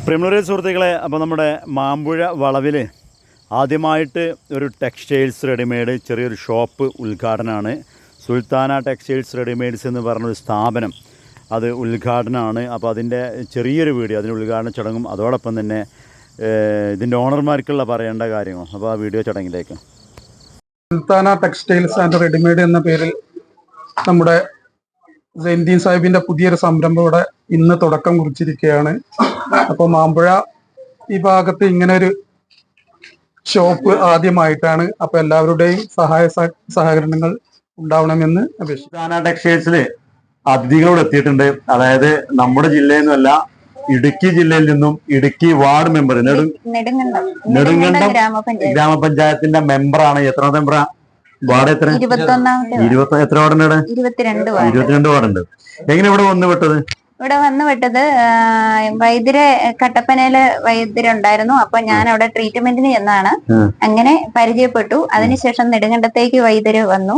പ്രിയമുള്ള സുഹൃത്തുക്കളെ, അപ്പോൾ നമ്മുടെ മാമ്പുഴ വളവിൽ ആദ്യമായിട്ട് ഒരു ടെക്സ്റ്റൈൽസ് റെഡിമെയ്ഡ് ചെറിയൊരു ഷോപ്പ് ഉദ്ഘാടനമാണ്. സുൽത്താന ടെക്സ്റ്റൈൽസ് റെഡിമെയ്ഡ്സ് എന്ന് പറഞ്ഞൊരു സ്ഥാപനം, അത് ഉദ്ഘാടനമാണ്. അപ്പോൾ അതിൻ്റെ ചെറിയൊരു വീഡിയോ, അതിൻ്റെ ഉദ്ഘാടന ചടങ്ങും അതോടൊപ്പം തന്നെ ഇതിൻ്റെ ഓണർമാർക്കുള്ള പറയേണ്ട കാര്യങ്ങളും. അപ്പോൾ ആ വീഡിയോ ചടങ്ങിലേക്ക്. സുൽത്താന ടെക്സ്റ്റൈൽസ് ആൻഡ് റെഡിമെയ്ഡ് എന്ന പേരിൽ നമ്മുടെ സൈനുദ്ദീൻ സാഹിബിന്റെ പുതിയൊരു സംരംഭം ഇവിടെ ഇന്ന് തുടക്കം കുറിച്ചിരിക്കുകയാണ്. അപ്പോൾ മാമ്പുഴ ഈ ഭാഗത്ത് ഇങ്ങനെ ഒരു ഷോപ്പ് ആദ്യമായിട്ടാണ്. അപ്പൊ എല്ലാവരുടെയും സഹകരണങ്ങൾ ഉണ്ടാവണമെന്ന് അപേക്ഷിച്ചു. സുൽത്താന ടെക്സ്റ്റൈൽസിൽ അതിഥികളോട് എത്തിയിട്ടുണ്ട്. അതായത് നമ്മുടെ ജില്ലയിൽ നിന്നല്ല, ഇടുക്കി ജില്ലയിൽ നിന്നും ഇടുക്കി വാർഡ് മെമ്പർ നെടുങ്കണ്ടം ഗ്രാമപഞ്ചായത്തിന്റെ മെമ്പറാണ്. എത്ര മെമ്പറാ? വാർഡ് എത്ര? 21. എത്ര വാർഡുണ്ട്? 22 വാർഡുണ്ട്. എങ്ങനെ ഇവിടെ വന്നു വിട്ടത്? ഇവിടെ വന്നു വിട്ടത് വൈദ്യര് കട്ടപ്പനയില് വൈദ്യരുണ്ടായിരുന്നു. അപ്പൊ ഞാൻ അവിടെ ട്രീറ്റ്മെന്റിന് ചെന്നാണ്. അങ്ങനെ പരിചയപ്പെട്ടു. അതിനുശേഷം നെടുങ്കണ്ടത്തേക്ക് വൈദ്യര് വന്നു.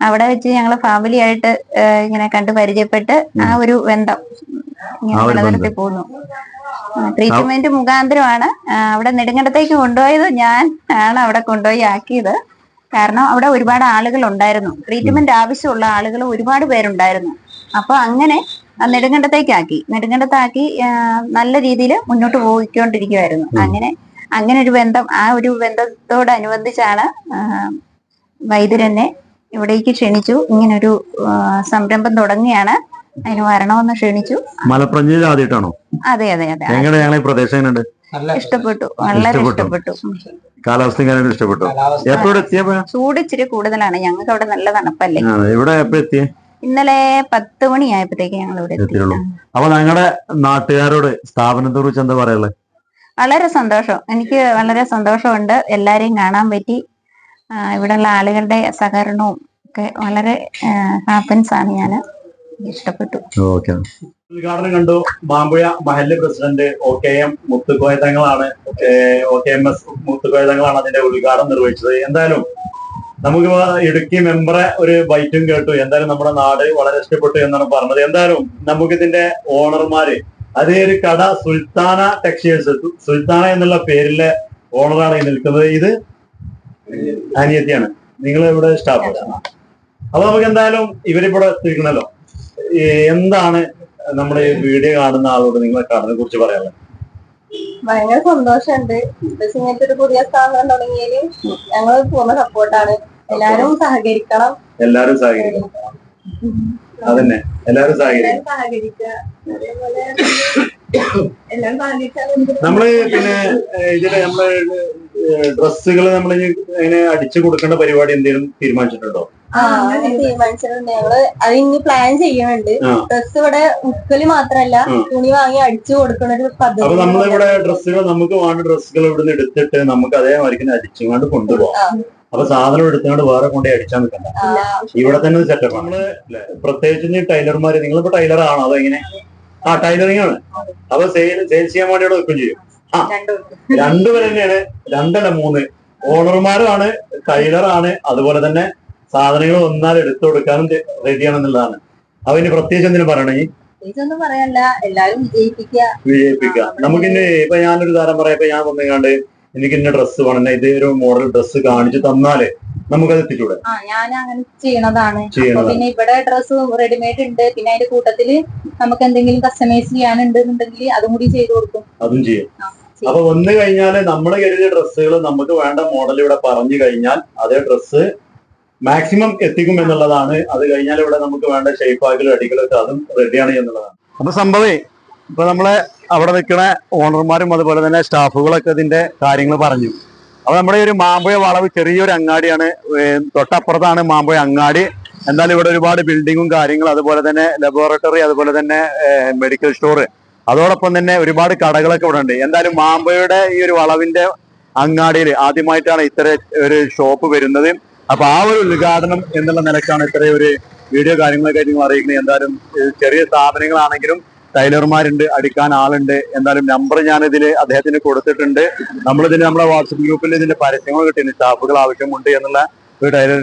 അവിടെ വെച്ച് ഞങ്ങള് ഫാമിലി ആയിട്ട് ഇങ്ങനെ കണ്ട് പരിചയപ്പെട്ട് ആ ഒരു ബന്ധം ഇങ്ങനെ നിലനിർത്തി പോന്നു. ട്രീറ്റ്മെന്റ് മുഖാന്തരമാണ് അവിടെ നെടുങ്കണ്ടത്തേക്ക് കൊണ്ടുപോയത്. ഞാൻ ആണ് അവിടെ കൊണ്ടുപോയി ആക്കിയത്. കാരണം അവിടെ ഒരുപാട് ആളുകൾ ഉണ്ടായിരുന്നു. ട്രീറ്റ്മെന്റ് ആവശ്യമുള്ള ആളുകൾ ഒരുപാട് പേരുണ്ടായിരുന്നു. അപ്പൊ അങ്ങനെ നെടുങ്കണ്ടത്താക്കി നല്ല രീതിയിൽ മുന്നോട്ട് പോയിക്കൊണ്ടിരിക്കുവായിരുന്നു. അങ്ങനെ ഒരു ബന്ധം, ആ ഒരു ബന്ധത്തോടനുബന്ധിച്ചാണ് വൈദ്യരെന്നെ ഇവിടേക്ക് ക്ഷണിച്ചു. ഇങ്ങനൊരു സംരംഭം തുടങ്ങിയാണ്, അതിന് വരണമെന്ന് ക്ഷണിച്ചു. മലപ്രഞ്ചിയിൽ ആദ്യമായിട്ടാണോ? അതെ. ഇഷ്ടപ്പെട്ടു, വളരെ ഇഷ്ടപ്പെട്ടു. കാലാവസ്ഥ ഇഷ്ടപ്പെട്ടു. ചൂട് ഇച്ചിരി കൂടുതലാണ്. ഞങ്ങൾക്ക് അവിടെ നല്ല തണുപ്പല്ലേ. ഇവിടെ എത്തിയേ? ഇന്നലെ 10 മണിയായപ്പോഴത്തേക്ക് ഞങ്ങൾ ഇവിടെ എത്തിയുള്ളൂ. അപ്പൊ ഞങ്ങളുടെ നാട്ടുകാരോട് സ്ഥാപനത്തെ കുറിച്ച് എന്താ പറയുള്ളത്? വളരെ സന്തോഷം, എനിക്ക് വളരെ സന്തോഷമുണ്ട്. എല്ലാരെയും കാണാൻ പറ്റി. ഇവിടെയുള്ള ആളുകളുടെ സഹകരണവും ഒക്കെ വളരെ ഹാപ്പൻസ് ആണ്. ഞാൻ ഇഷ്ടപ്പെട്ടു. ഉദ്ഘാടനം കണ്ടു. മാമ്പുഴ മഹല്ല് പ്രസിഡന്റ് OKM മുത്തുക്കോയ തങ്ങളാണ്. OKMS മുത്തുക്കോയ തങ്ങളാണ് അതിന്റെ ഉദ്ഘാടനം നിർവഹിച്ചത്. എന്തായാലും നമുക്ക് ഇടുക്കി മെമ്പറെ ഒരു ബൈറ്റും കേട്ടു. എന്തായാലും നമ്മുടെ നാട് വളരെ ഇഷ്ടപ്പെട്ടു എന്നാണ് പറഞ്ഞത്. എന്തായാലും നമുക്ക് ഇതിന്റെ ഓണർമാര്, അതേ ഒരു കട സുൽത്താന ടെക്സ്റ്റൈൽസ്, സുൽത്താന എന്നുള്ള പേരിലെ ഓണറാണ് നിൽക്കുന്നത്. ഇത് അനിയത്തിയാണ്, നിങ്ങൾ ഇവിടെ സ്റ്റാഫ്. അപ്പൊ നമുക്ക് എന്തായാലും ഇവരിവിടെ എത്തിക്കണല്ലോ. എന്താണ് നമ്മുടെ ഈ വീഡിയോ കാണുന്ന ആളോട് നിങ്ങളെ കടനെ കുറിച്ച് പറയാനുള്ളത്? ഭയങ്കര സന്തോഷമുണ്ട്. ഇങ്ങനത്തെ ഒരു പുതിയ സ്ഥാപനം തുടങ്ങിയതിൽ ഞങ്ങൾ പൂർണ്ണ സപ്പോർട്ടാണ്. എല്ലാരും സഹകരിക്കണം. അതന്നെ, എല്ലാരും നമ്മള് പിന്നെ ഇതില് നമ്മള് ഡ്രസ്സുകൾ നമ്മൾ ഇങ്ങനെ അടിച്ചു കൊടുക്കേണ്ട പരിപാടി എന്തെങ്കിലും തീരുമാനിച്ചിട്ടുണ്ടോ? തീരുമാനിച്ചിട്ടുണ്ട്. ഞങ്ങള് അത് ഇനി പ്ലാൻ ചെയ്യുന്നുണ്ട്. ഡ്രസ് ഇവിടെ ഉക്കല് മാത്രല്ല, തുണി വാങ്ങി അടിച്ചു കൊടുക്കുന്ന ഒരു പദ്ധതി. അപ്പൊ നമ്മളിവിടെ ഡ്രസ്സുകൾ, നമുക്ക് വേണ്ട ഡ്രസ്സുകൾ ഇവിടുന്ന് എടുത്തിട്ട് നമുക്ക് അതേമാതിരി അടിച്ചുകൊണ്ട് കൊണ്ടുപോകാം. അപ്പൊ സാധനം എടുത്തുകൊണ്ട് വേറെ കൊണ്ടേ അടിച്ചാൽ നിൽക്കണ്ട, ഇവിടെ തന്നെ സെറ്റപ്പ്. നമ്മള് പ്രത്യേകിച്ച് ടൈലർമാര്, നിങ്ങളിപ്പോ ടൈലർ ആണോ അതോ എങ്ങനെ? ടൈലറിംഗ് ആണ്. അപ്പൊ സെയിൽസ് ചെയ്യാൻ വേണ്ടി അവിടെ വെക്കും ചെയ്യും. രണ്ടുപേർ തന്നെയാണ്, 2 അല്ല 3 ഓണർമാരുമാണ്, ടൈലറാണ്, അതുപോലെ തന്നെ സാധനങ്ങൾ വന്നാൽ എടുത്തു കൊടുക്കാനും റെഡിയാണെന്നുള്ളതാണ്. അപ്പൊ ഇനി പ്രത്യേകിച്ച് എന്തിനും പറയണെങ്കിൽ ഒന്നും പറയാനല്ല, എല്ലാരും വിജയിപ്പിക്കുക. നമുക്കിന്ന് ഇപ്പൊ ഞാനൊരു താരം പറയാം. ഇപ്പൊ ഞാൻ വന്നുകാണ്ട് എനിക്ക് ഇന്ന ഡ്രസ്സ് വേണം, ഇത് ഒരു മോഡൽ ഡ്രസ്സ് കാണിച്ചു തന്നാല് നമുക്കത് എത്തിച്ചൂടെ? ഞാൻ അങ്ങനെ ചെയ്യണതാണ്. പിന്നെ ഇവിടെ ഡ്രസ്സ് റെഡിമെയ്ഡ് ഉണ്ട്. പിന്നെ അതിന്റെ കൂട്ടത്തില് നമുക്ക് എന്തെങ്കിലും കസ്റ്റമൈസ് ചെയ്യാനുണ്ടെന്നുണ്ടെങ്കിൽ അതും കൂടി ചെയ്തു കൊടുക്കും. അതും ചെയ്യും. അപ്പൊ വന്നു കഴിഞ്ഞാല് നമ്മൾ കരുതിയ ഡ്രസ്സുകൾ നമുക്ക് വേണ്ട മോഡൽ ഇവിടെ പറഞ്ഞു കഴിഞ്ഞാൽ അതേ ഡ്രസ്സ് മാക്സിമം എത്തിക്കും എന്നുള്ളതാണ്. അത് കഴിഞ്ഞാൽ ഇവിടെ നമുക്ക് വേണ്ട ഷേപ്പാക്കലും അടികളൊക്കെ അതും റെഡിയാണ് എന്നുള്ളതാണ്. അപ്പൊ സംഭവേ ഇപ്പൊ നമ്മളെ അവിടെ നിൽക്കുന്ന ഓണർമാരും അതുപോലെ തന്നെ സ്റ്റാഫുകളൊക്കെ ഇതിന്റെ കാര്യങ്ങൾ പറഞ്ഞു. അപ്പൊ നമ്മുടെ ഒരു മാമ്പുഴ വളവ് ചെറിയൊരു അങ്ങാടിയാണ്, തൊട്ടപ്പുറത്താണ് മാമ്പുഴ അങ്ങാടി. എന്തായാലും ഇവിടെ ഒരുപാട് ബിൽഡിങ്ങും കാര്യങ്ങളും, അതുപോലെ തന്നെ ലബോറട്ടറി, അതുപോലെ തന്നെ മെഡിക്കൽ സ്റ്റോർ, അതോടൊപ്പം തന്നെ ഒരുപാട് കടകളൊക്കെ ഇവിടെ ഉണ്ട്. എന്തായാലും മാമ്പുഴയുടെ ഈ ഒരു വളവിന്റെ അങ്ങാടിയിൽ ആദ്യമായിട്ടാണ് ഇത്ര ഒരു ഷോപ്പ് വരുന്നത്. അപ്പൊ ആ ഒരു ഉദ്ഘാടനം എന്നുള്ള നിലക്കാണ് ഇത്രയും ഒരു വീഡിയോ കാര്യങ്ങളൊക്കെ നിങ്ങൾ അറിയിക്കുന്നത്. എന്തായാലും ചെറിയ സ്ഥാപനങ്ങളാണെങ്കിലും ടൈലർമാരുണ്ട്, അടിക്കാൻ ആളുണ്ട്. എന്തായാലും നമ്പർ ഞാനിതിൽ അദ്ദേഹത്തിന് കൊടുത്തിട്ടുണ്ട്. നമ്മളെ വാട്സപ്പ് ഗ്രൂപ്പിൽ ഇതിന്റെ പരസ്യങ്ങൾ കിട്ടിയിരുന്നു, സ്റ്റാഫുകൾ ആവശ്യമുണ്ട് എന്നുള്ള,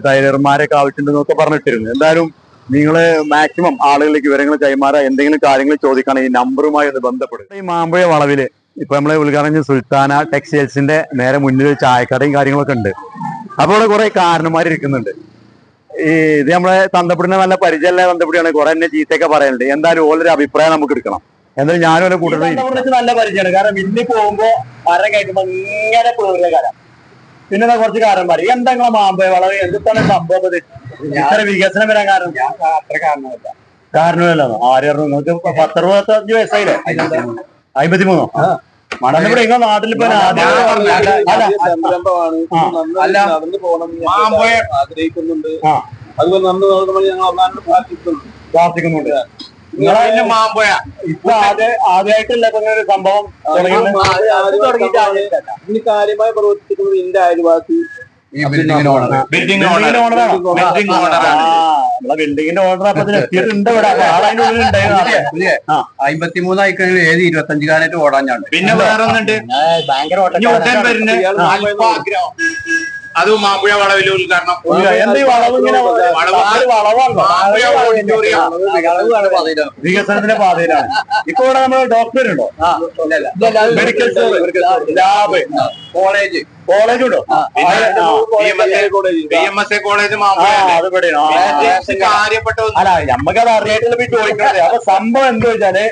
ടൈലർമാരൊക്കെ ആവശ്യമുണ്ടെന്നൊക്കെ പറഞ്ഞിട്ടിരുന്നു. എന്തായാലും നിങ്ങൾ മാക്സിമം ആളുകളിലേക്ക് വിവരങ്ങൾ കൈമാറുക. എന്തെങ്കിലും കാര്യങ്ങൾ ചോദിക്കുകയാണെങ്കിൽ ഈ നമ്പറുമായി ഒന്ന് ബന്ധപ്പെടുക. ഈ മാമ്പുഴ വളവില് ഇപ്പൊ നമ്മളെ ഉദ്ഘാടനം സുൽത്താന ടെക്സ്റ്റൈൽസിന്റെ നേരെ മുന്നിൽ ചായക്കടയും കാര്യങ്ങളൊക്കെ ഉണ്ട്. അപ്പോൾ ഇവിടെ കുറെ കാരണന്മാർ ഇരിക്കുന്നുണ്ട്. ഇത് നമ്മളെ തന്തപ്പിടിനെ നല്ല പരിചയമുള്ള തന്തപ്പിടിയാണ്. കുറെ എന്നെ ചീത്തയൊക്കെ പറയാനുണ്ട്. എന്തായാലും ഓരോ അഭിപ്രായം നമുക്ക് എടുക്കണം. എന്തായാലും ഞാനും ഓരോ കൂട്ടത്തിൽ നല്ല പരിചയമാണ്. കാരണം മിന്നി പോകുമ്പോ മരം കഴിക്കുമ്പോ ഇങ്ങനെ പേറിയ കാരം. പിന്നെ കുറച്ച് കാരണന്മാർ എന്താ നിങ്ങളെ മാമ്പഴ വളവ് എന്താണ് സംഭവം? ഇത്ര വികസനം വരാൻ കാരണം അത്ര കാരണമല്ലോ. ആര് നിങ്ങൾക്ക് 10-65 വയസ്സായില്ലേ? 53 മണലിവിടെ നിങ്ങളെ നാട്ടിൽ ഇപ്പൊ ആഗ്രഹിക്കുന്നുണ്ട്. അതുപോലെ നമ്മൾ ഞങ്ങൾ പ്രാർത്ഥിക്കുന്നുണ്ട്. നിങ്ങളതിന്റെ മാമ്പഴ ഇപ്പൊ ആദ്യമായിട്ടല്ല ഇപ്പൊ ഒരു സംഭവം ഇതിന് കാര്യമായി പ്രവർത്തിക്കുന്നത് എന്റെ അയൽവാസി ബിൽഡിങ്ങിന്റെ ഓണർ അപ്പൊ എത്തിയിട്ടുണ്ട് ഇവിടെ. ആളതിന്റെ ഉള്ളിൽ ഉണ്ടായിരുന്നു. 53 ആയിക്കഴിഞ്ഞാൽ ഏത് 25 കാലമായിട്ട് ഓടാഞ്ഞാണ്ട്. പിന്നെ വേറെ ഒന്നുണ്ട് ഭയങ്കര അത് മാമ്പുഴ വളവിൽ ഉദ്ഘാടനം. എന്താ വളവ് ഇങ്ങനെ വികസനത്തിന്റെ പാതയിലാണ്. ഇപ്പൊ ഇവിടെ നമ്മൾ ഡോക്ടർ ഉണ്ടോ? മെഡിക്കൽ സ്റ്റോർ, ലാബ്, കോളേജ് ഉണ്ടോ? കോളേജ് അല്ല നമ്മക്കത് അറിയായിട്ടുള്ള പോയി ചോദിക്കണത്. അപ്പൊ സംഭവം എന്താ വെച്ചാല്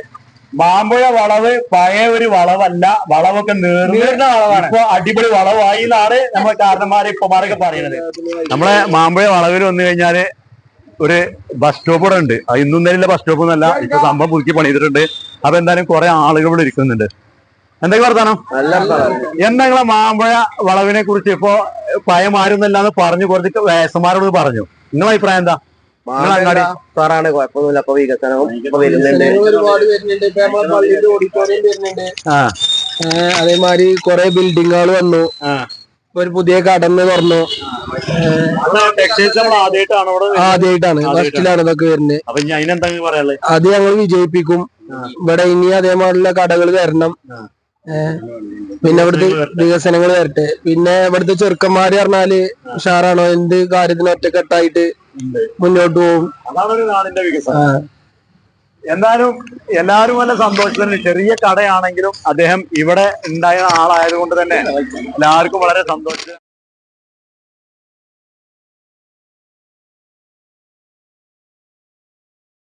മാമ്പുഴ വളവ് പഴയ ഒരു വളവല്ല. വളവൊക്കെ നീർന്ന വളവാണ്. ഇപ്പൊ അടിപൊളി വളവായി എന്നാണ് നമ്മളെ കാരണന്മാരെ ഇപ്പമാരൊക്കെ പറയുന്നത്. നമ്മളെ മാമ്പുഴ വളവിൽ വന്നു കഴിഞ്ഞാല് ഒരു ബസ് സ്റ്റോപ്പ് ഇവിടെ ഉണ്ട്. അത് ഇന്നും നേരില്ല ബസ് സ്റ്റോപ്പ് ഒന്നല്ല. ഇപ്പൊ സംഭവം പുതുക്കി പണിതിട്ടുണ്ട്. അപ്പൊ എന്തായാലും കുറെ ആളുകൾ ഇവിടെ ഇരിക്കുന്നുണ്ട്. എന്തൊക്കെ വർത്താനം? എന്താ നിങ്ങളെ മാമ്പുഴ വളവിനെ കുറിച്ച് ഇപ്പൊ പഴമാരുന്നല്ലാന്ന് പറഞ്ഞു കുറച്ച് വയസ്സന്മാരോട് പറഞ്ഞു. നിങ്ങളെ അഭിപ്രായം എന്താ? സാറാണ് കുഴപ്പമൊന്നുമില്ല. അപ്പൊ വികസനവും വരുന്നുണ്ട്. ഒരുപാട് വരുന്നുണ്ട്. ഇപ്പൊ നമ്മളെ പള്ളിയിൽ ഓഡിറ്റോറിയം വരുന്നുണ്ട്. അതേമാതിരി കുറെ ബിൽഡിങ്ങുകൾ വന്നു. ഒരു പുതിയ കടന്ന് തുറന്നു. ആദ്യമായിട്ടാണ് ഫസ്റ്റിലാണ് ഇതൊക്കെ വരുന്നത്. അത് ഞങ്ങൾ വിജയിപ്പിക്കും. ഇവിടെ ഇനി അതേമാതിരിയുള്ള കടകൾ വരണം. പിന്നെ ഇവിടുത്തെ വികസനങ്ങൾ വരട്ടെ. പിന്നെ ഇവിടുത്തെ ചെറുക്കന്മാര് പറഞ്ഞാല് ഉഷാറാണോ, എന്ത് കാര്യത്തിന് ഒറ്റക്കെട്ടായിട്ട് മുന്നോട്ട് പോകും. അതാണ് ഒരു നാടിന്റെ വികസനം. എന്തായാലും എല്ലാവരും വല്ല സന്തോഷത്തിന്. ചെറിയ കടയാണെങ്കിലും അദ്ദേഹം ഇവിടെ ഉണ്ടായ ആളായത് കൊണ്ട് തന്നെ എല്ലാവർക്കും വളരെ സന്തോഷം.